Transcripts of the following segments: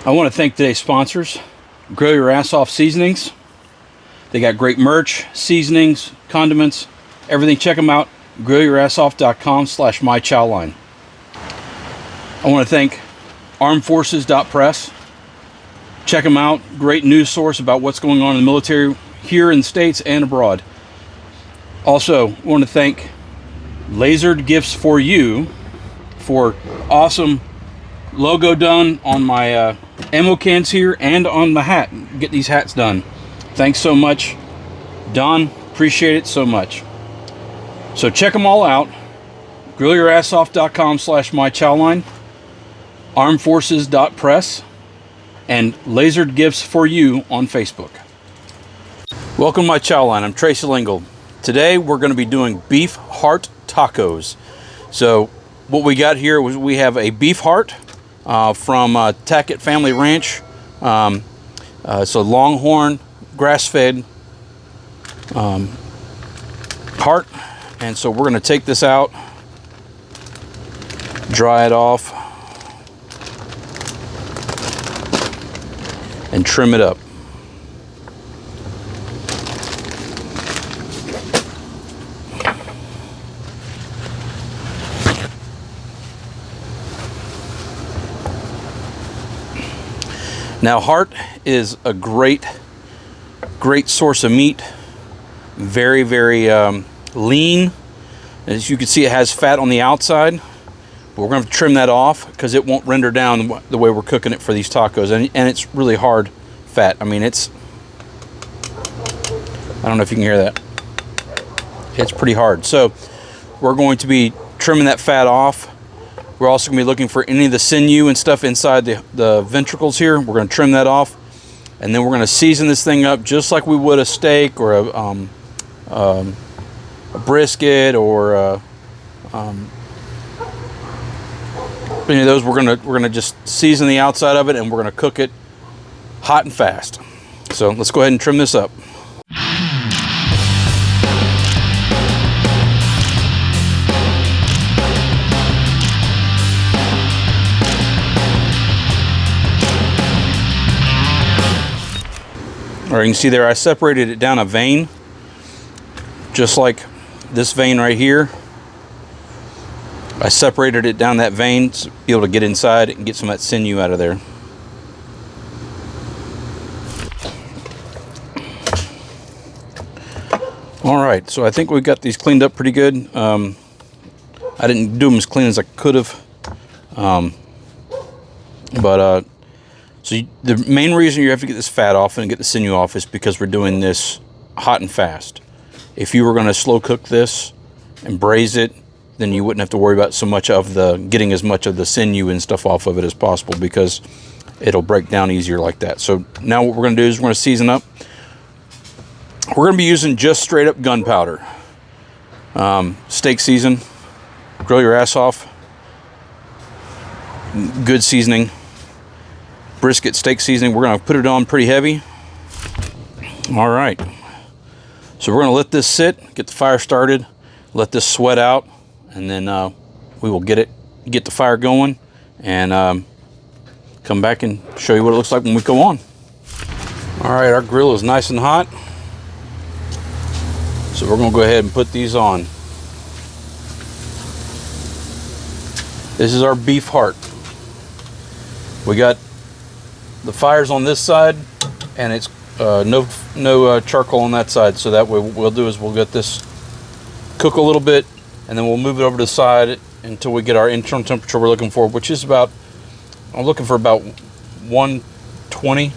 I want to thank today's sponsors, Grill Your Ass Off Seasonings. They got great merch, seasonings, condiments, everything. Check them out, grillyourassoff.com/mychowline. I want to thank armedforces.press. Check them out. Great news source about what's going on in the military here in the States and abroad. Also, I want to thank Lasered Gifts for You for awesome logo done on my ammo cans here and on the hat. Get these hats done. Thanks so much, Don. Appreciate it so much. So check them all out. grillyourassoff.com/mychowline, armedforces.press, and Lasered Gifts for You on Facebook. Welcome to my Chowline. I'm Tracy Lingle. Today we're going to be doing beef heart tacos. So what we got here was we have a beef heart from Tackett Family Ranch. So Longhorn grass-fed heart. And so we're going to take this out, dry it off, and trim it up. Now, heart is a great source of meat. Very, very lean. As you can see, it has fat on the outside. But we're going to trim that off because it won't render down the way we're cooking it for these tacos. And it's really hard fat. I mean, I don't know if you can hear that. It's pretty hard. So we're going to be trimming that fat off. We're also going to be looking for any of the sinew and stuff inside the ventricles here. We're going to trim that off. And then we're going to season this thing up just like we would a steak or a brisket or any of those. We're gonna just season the outside of it, and we're gonna cook it hot and fast. So let's go ahead and trim this up. All right, you can see there I separated it down a vein, just like this vein right here. I separated it down that vein to be able to get inside and get some of that sinew out of there. All right, so I think we got these cleaned up pretty good. I didn't do them as clean as I could have. So the main reason you have to get this fat off and get the sinew off is because we're doing this hot and fast. If you were going to slow cook this and braise it, then you wouldn't have to worry about so much of getting as much of the sinew and stuff off of it as possible, because it'll break down easier like that. So now what we're going to do is we're going to season up. We're going to be using just straight up gunpowder. Steak season, grill your ass off, good seasoning. Brisket steak seasoning, we're going to put it on pretty heavy. All right. So we're going to let this sit, get the fire started, let this sweat out, and then we will get the fire going, and come back and show you what it looks like when we go on. All right, our grill is nice and hot. So we're going to go ahead and put these on. This is our beef heart. We got the fire's on this side, and it's no charcoal on that side. So that way what we'll do is we'll get this cook a little bit, and then we'll move it over to the side until we get our internal temperature we're looking for, which is I'm looking for about 120,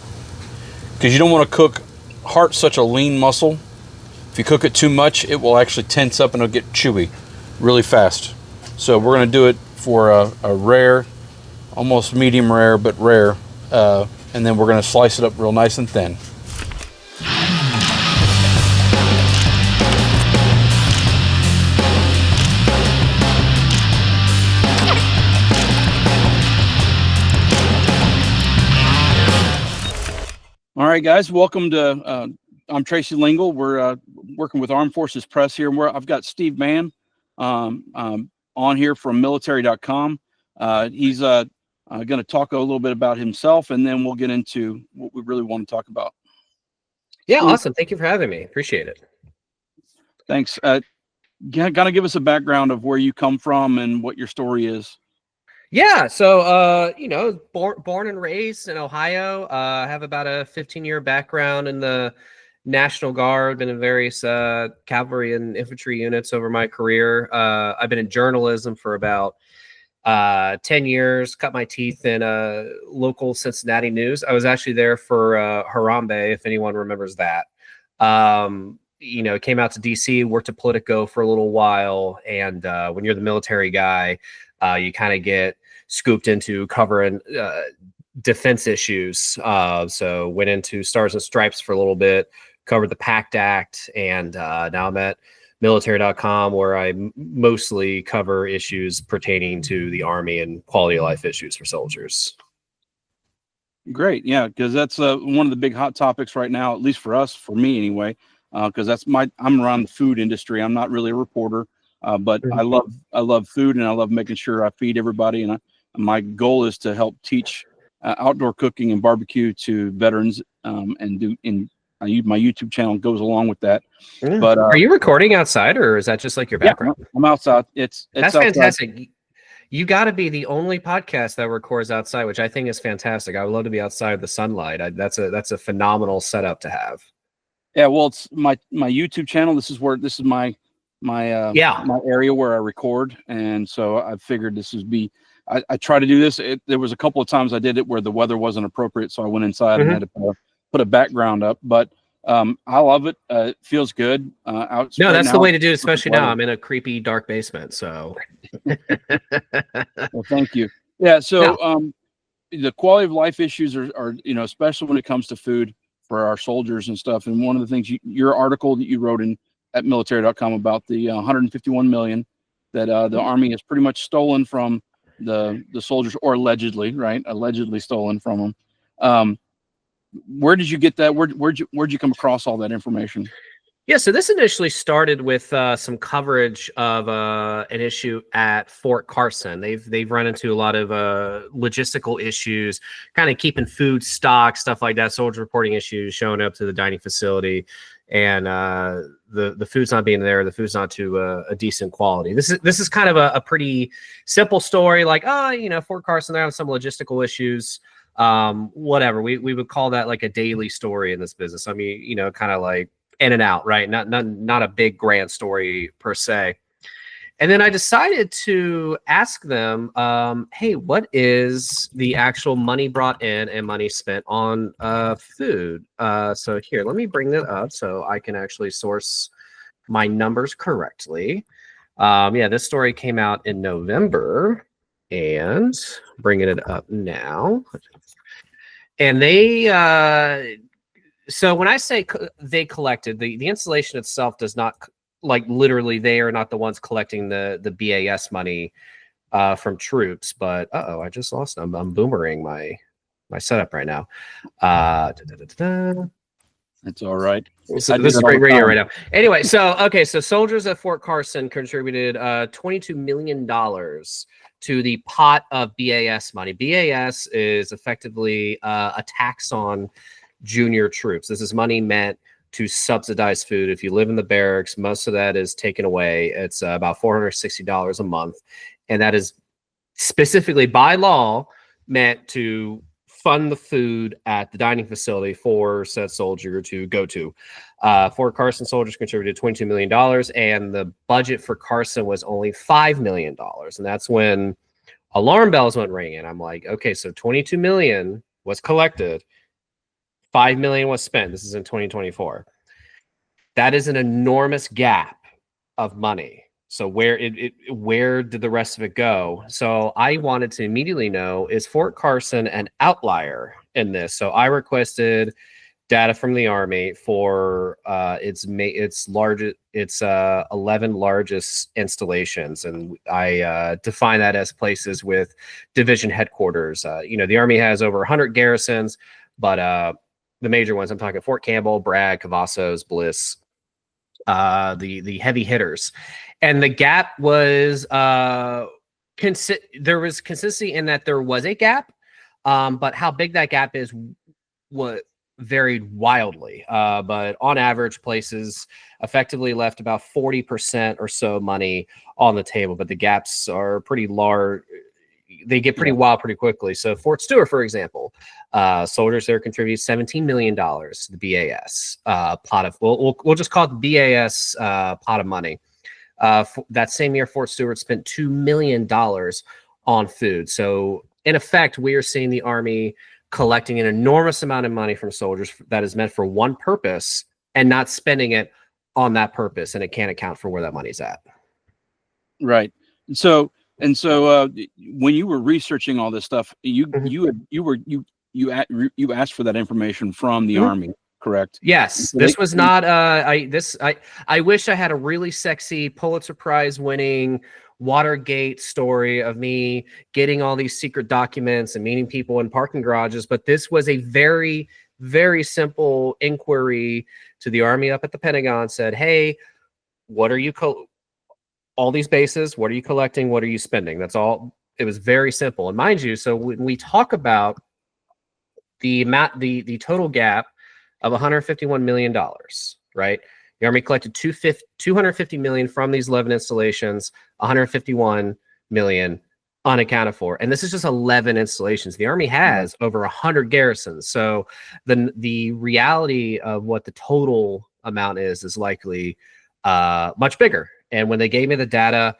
because you don't want to cook heart's such a lean muscle. If you cook it too much, it will actually tense up and it'll get chewy really fast. So we're going to do it for a rare, almost medium rare, but rare, and then we're going to slice it up real nice and thin. All right, guys, welcome to, I'm Tracy Lingle. We're working with Armed Forces Press here. I've got Steve Mann on here from military.com. He's going to talk a little bit about himself, and then we'll get into what we really want to talk about. Yeah, awesome. Thank you for having me. Appreciate it. Thanks. Kind of give us a background of where you come from and what your story is. Yeah, so born and raised in Ohio. I have about a 15-year background in the National Guard, been in various cavalry and infantry units over my career. I've been in journalism for about 10 years, cut my teeth in local Cincinnati news. I was actually there for Harambe, if anyone remembers that. Came out to DC, worked at Politico for a little while. And when you're the military guy, you kind of get scooped into covering defense issues. So went into Stars and Stripes for a little bit, covered the PACT Act, and now I'm at military.com, where I mostly cover issues pertaining to the Army and quality of life issues for soldiers. Great. Yeah, because that's one of the big hot topics right now, at least for us, for me anyway, because I'm around the food industry. I'm not really a reporter, but I love food, and I love making sure I feed everybody. And my goal is to help teach outdoor cooking and barbecue to veterans, and my YouTube channel goes along with that. Yeah. But are you recording outside, or is that just like your background? Yeah, I'm outside. That's outside. Fantastic. You got to be the only podcast that records outside, which I think is fantastic. I would love to be outside of the sunlight. That's a phenomenal setup to have. Yeah, well, it's my YouTube channel. This is my area where I record, and so I figured this would be. I try to do this. There was a couple of times I did it where the weather wasn't appropriate, so I went inside and had to put a background up. But I love it. It feels good. No, that's the way to do it, especially now. I'm in a creepy, dark basement. So, well, thank you. Yeah. So the quality of life issues are especially when it comes to food for our soldiers and stuff. And one of the things your article that you wrote at military.com about the 151 million that the Army has pretty much stolen from the soldiers, or allegedly stolen from them. Where did you get that? Where'd you come across all that information? Yeah, so this initially started with some coverage of an issue at Fort Carson. They've run into a lot of logistical issues, kind of keeping food stock, stuff like that. Soldier reporting issues, showing up to the dining facility, and the food's not being there. The food's not to a decent quality. This is kind of a pretty simple story, like Fort Carson, they're having some logistical issues. Whatever, we would call that like a daily story in this business. I mean, kind of like in and out, right? Not a big grand story per se. And then I decided to ask them, hey, what is the actual money brought in and money spent on food? So here, let me bring that up so I can actually source my numbers correctly. This story came out in November, and bringing it up now. And they, so when I say they collected, the installation itself does not, like literally they are not the ones collecting the BAS money from troops, but I just lost them. I'm boomerang my setup right now. That's all right. So this is great radio right now. Anyway, so soldiers at Fort Carson contributed $22 million to the pot of BAS money. BAS is effectively a tax on junior troops. This is money meant to subsidize food. If you live in the barracks, most of that is taken away. It's about $460 a month, and that is specifically by law meant to fund the food at the dining facility for said soldier to go to. Fort Carson soldiers contributed $22 million, and the budget for Carson was only $5 million. And that's when alarm bells went ringing. I'm like, okay, so $22 million was collected, $5 million was spent. This is in 2024. That is an enormous gap of money. So where did the rest of it go? So I wanted to immediately know, is Fort Carson an outlier in this? So I requested data from the Army for its 11 largest installations, and I define that as places with division headquarters. The Army has over 100 garrisons, but the major ones, I'm talking Fort Campbell, Bragg, Cavazos, Bliss, the heavy hitters. And the gap was there was consistency in that there was a gap, but how big that gap is what varied wildly. But on average, places effectively left about 40% or so money on the table, but the gaps are pretty large. They get pretty wild pretty quickly. So Fort Stewart, for example, soldiers there contribute $17 million to the BAS pot of, we'll just call it the BAS pot of money. That same year, Fort Stewart spent $2 million on food. So in effect, we are seeing the Army collecting an enormous amount of money from soldiers that is meant for one purpose and not spending it on that purpose. And it can't account for where that money's at. Right. So when you were researching all this stuff, you asked for that information from the Army, correct? Yes. This was not I wish I had a really sexy Pulitzer Prize winning Watergate story of me getting all these secret documents and meeting people in parking garages, but this was a very, very simple inquiry to the Army up at the Pentagon. Said, hey, what are you all these bases, what are you collecting, what are you spending? That's all. It was very simple. And mind you, so when we talk about the total gap of $151 million, right? The Army collected $250 million from these 11 installations, $151 million unaccounted for. And this is just 11 installations. The Army has over 100 garrisons. So the reality of what the total amount is likely much bigger. And when they gave me the data,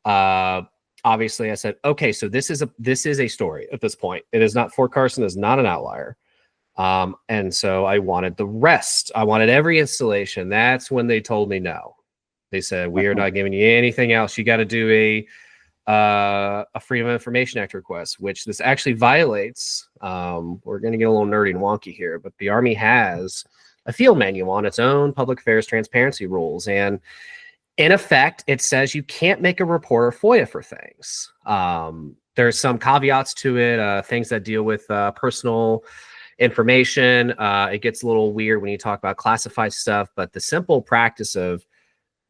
obviously I said, okay, so this is a story at this point. It is not, Fort Carson is not an outlier. And so I wanted the rest. I wanted every installation. That's when they told me no. They said, we are not giving you anything else. You got to do a Freedom of Information Act request, which this actually violates. We're going to get a little nerdy and wonky here, but the Army has a field manual on its own public affairs transparency rules. And in effect, it says you can't make a report or FOIA for things. There's some caveats to it, things that deal with personal information. It gets a little weird when you talk about classified stuff, but the simple practice of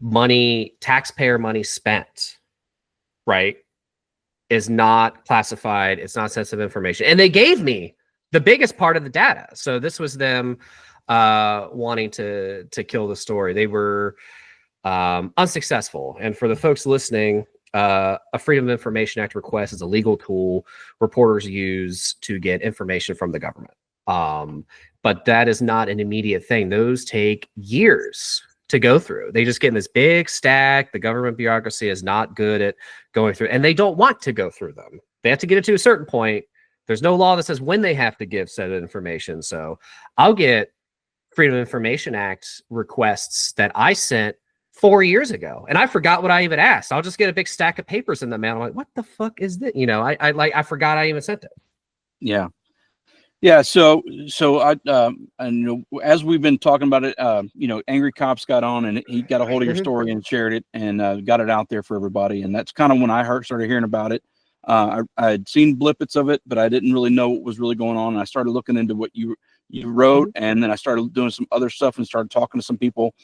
money, taxpayer money spent, right, is not classified. It's not sensitive information. And they gave me the biggest part of the data. So this was them wanting to kill the story. They were unsuccessful. And for the folks listening, a Freedom of Information Act request is a legal tool reporters use to get information from the government. But that is not an immediate thing. Those take years to go through. They just get in this big stack. The government bureaucracy is not good at going through, and they don't want to go through them. They have to get it to a certain point. There's no law that says when they have to give said information. So I'll get Freedom of Information Act requests that I sent 4 years ago, and I forgot what I even asked. I'll just get a big stack of papers in the mail. I'm like, what the fuck is this? You know, I forgot I even sent it. Yeah. Yeah. So and as we've been talking about it, Angry Cops got on and he got a hold of your story and shared it and got it out there for everybody. And that's kind of when I started hearing about it. I had seen blippets of it, but I didn't really know what was really going on. And I started looking into what you wrote, and then I started doing some other stuff and started talking to some people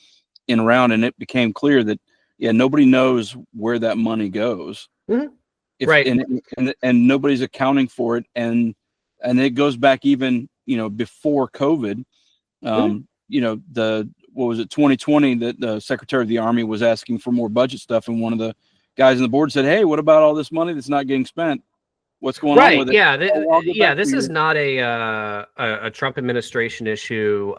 in around, and it became clear that nobody knows where that money goes, right? And nobody's accounting for it, and it goes back even before COVID. What was it, 2020, that the Secretary of the Army was asking for more budget stuff, and one of the guys on the board said, "Hey, what about all this money that's not getting spent? What's going on with it?" Yeah, this is not a Trump administration issue.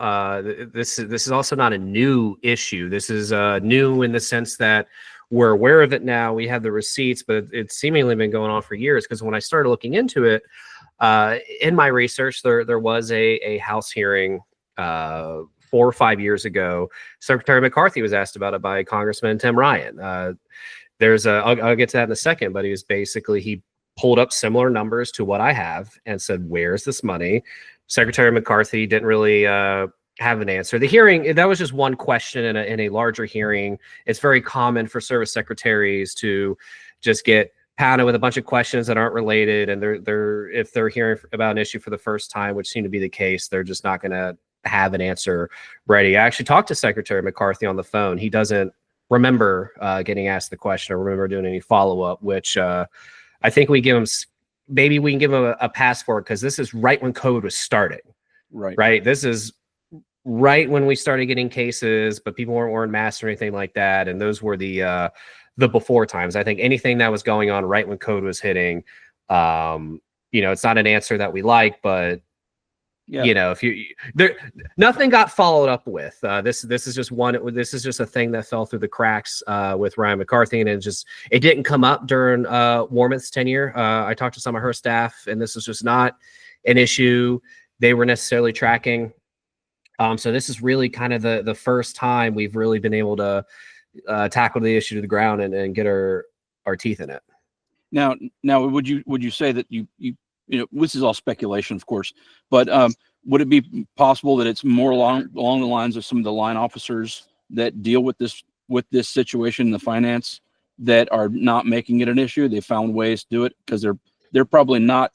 This is also not a new issue. This is new in the sense that we're aware of it now. We have the receipts, but it's seemingly been going on for years. Because when I started looking into it, in my research, there was a House hearing 4 or 5 years ago. Secretary McCarthy was asked about it by Congressman Tim Ryan. I'll get to that in a second, but he pulled up similar numbers to what I have and said, where's this money? Secretary McCarthy didn't really have an answer. The hearing, that was just one question in a larger hearing. It's very common for service secretaries to just get pounded with a bunch of questions that aren't related. And if they're hearing about an issue for the first time, which seemed to be the case, they're just not going to have an answer ready. I actually talked to Secretary McCarthy on the phone. He doesn't remember getting asked the question or remember doing any follow-up, which I think we give them, maybe we can give them a pass for it, because this is right when COVID was starting. Right. Right. This is right when we started getting cases, but people weren't wearing masks or anything like that. And those were the before times. I think anything that was going on right when COVID was hitting, it's not an answer that we like, but Yeah. if there, nothing got followed up with. This is just one. This is just a thing that fell through the cracks with Ryan McCarthy, and it didn't come up during Warmoth's tenure. I talked to some of her staff, and this is just not an issue they were necessarily tracking. So this is really kind of the first time we've really been able to tackle the issue to the ground and get our teeth in it. Now, would you say that you this is all speculation, of course, but would it be possible that it's more along the lines of some of the line officers that deal with this situation in the finance that are not making it an issue? They found ways to do it because they're probably not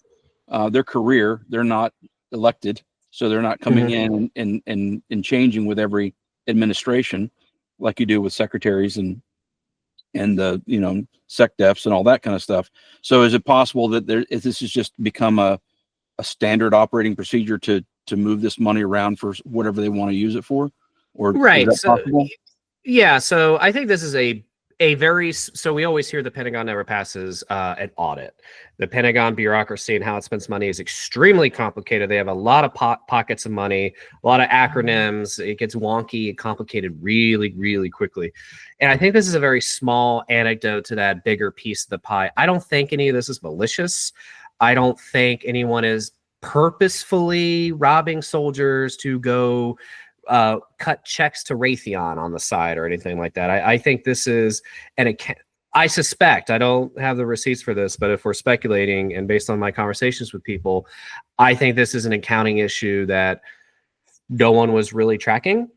their career. They're not elected, so they're not coming in and changing with every administration like you do with secretaries and the sec defs and all that kind of stuff. So is it possible that this has just become a standard operating procedure to move this money around for whatever they want to use it for? Or right. Is that possible? Yeah. So I think this is so we always hear the Pentagon never passes an audit. The Pentagon bureaucracy and how it spends money is extremely complicated. They have a lot of pockets of money, a lot of acronyms. It gets wonky and complicated really, really quickly. And I think this is a very small anecdote to that bigger piece of the pie. I don't think any of this is malicious. I don't think anyone is purposefully robbing soldiers to go cut checks to Raytheon on the side or anything like that. I think this is I suspect, I don't have the receipts for this, but if we're speculating and based on my conversations with people, I think this is an accounting issue that no one was really tracking.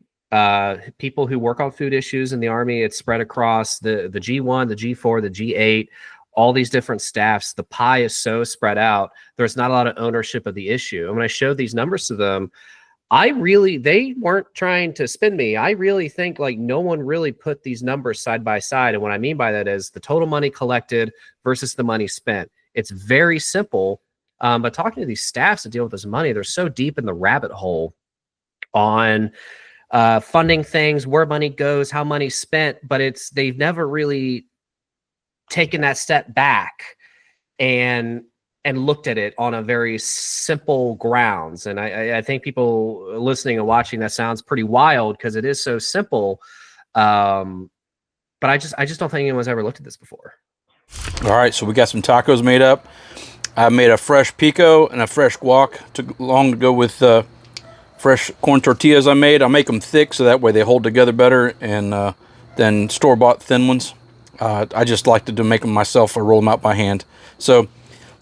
People who work on food issues in the Army, it's spread across the G1, the G4, the G8, all these different staffs. The pie is so spread out. There's not a lot of ownership of the issue. And when I showed these numbers to them, they weren't trying to spin me. I really think like no one really put these numbers side by side. And what I mean by that is the total money collected versus the money spent. It's very simple. But talking to these staffs that deal with this money, they're so deep in the rabbit hole on funding things, where money goes, how money's spent, but they've never really taken that step back and looked at it on a very simple grounds. And I think people listening and watching, that sounds pretty wild because it is so simple. But I just don't think anyone's ever looked at this before. All right, so we got some tacos made up. I made a fresh pico and a fresh guac to go with fresh corn tortillas I made. I'll make them thick so that way they hold together better and than store-bought thin ones. I just like to make them myself or roll them out by hand. So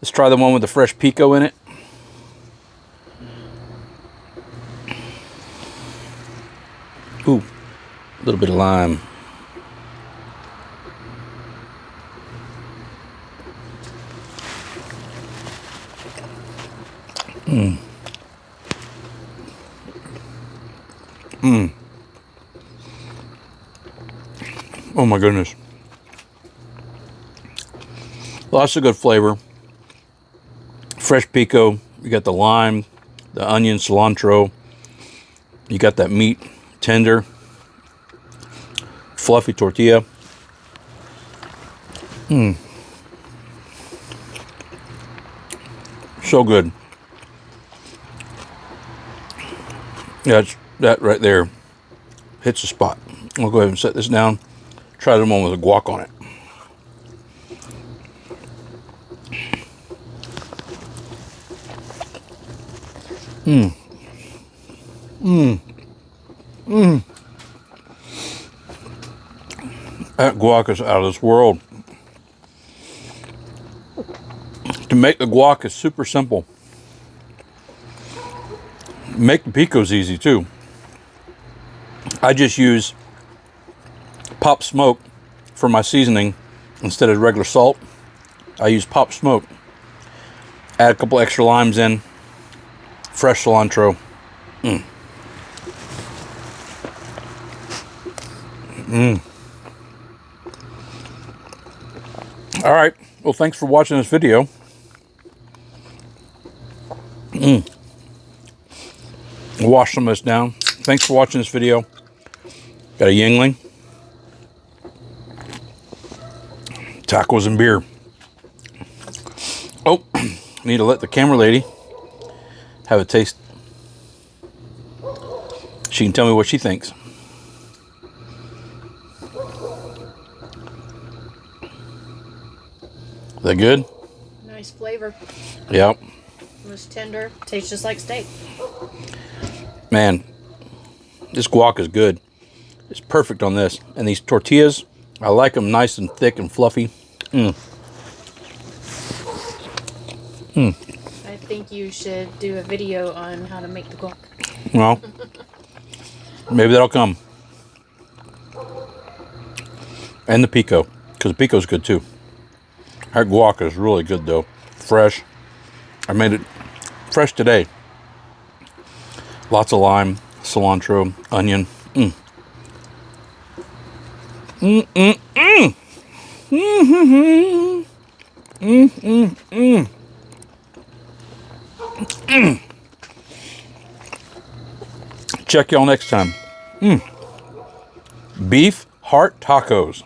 let's try the one with the fresh pico in it. Ooh, a little bit of lime. Oh my goodness. Lots of good flavor. Fresh pico. You got the lime, the onion, cilantro. You got that meat, tender, fluffy tortilla. So good. Yeah, that right there hits the spot. I'll go ahead and set this down. Try the one with a guac on it. That guac is out of this world. To make the guac is super simple. Make the pico's easy too. I just use pop smoke for my seasoning instead of regular salt. I use pop smoke. Add a couple extra limes in. Fresh cilantro. All right, Well, thanks for watching this video. We'll wash some of this down. Thanks for watching this video. Got a Yingling, tacos and beer. Oh, need to let the camera lady have a taste. She can tell me what she thinks. Is that good? Nice flavor. Yep. It was tender. Tastes just like steak. Man, this guac is good. It's perfect on this. And these tortillas, I like them nice and thick and fluffy. I think you should do a video on how to make the guac. Well, maybe that'll come. And the pico, because the pico's good too. That guac is really good though. Fresh. I made it fresh today. Lots of lime, cilantro, onion. Check y'all next time. Beef heart tacos.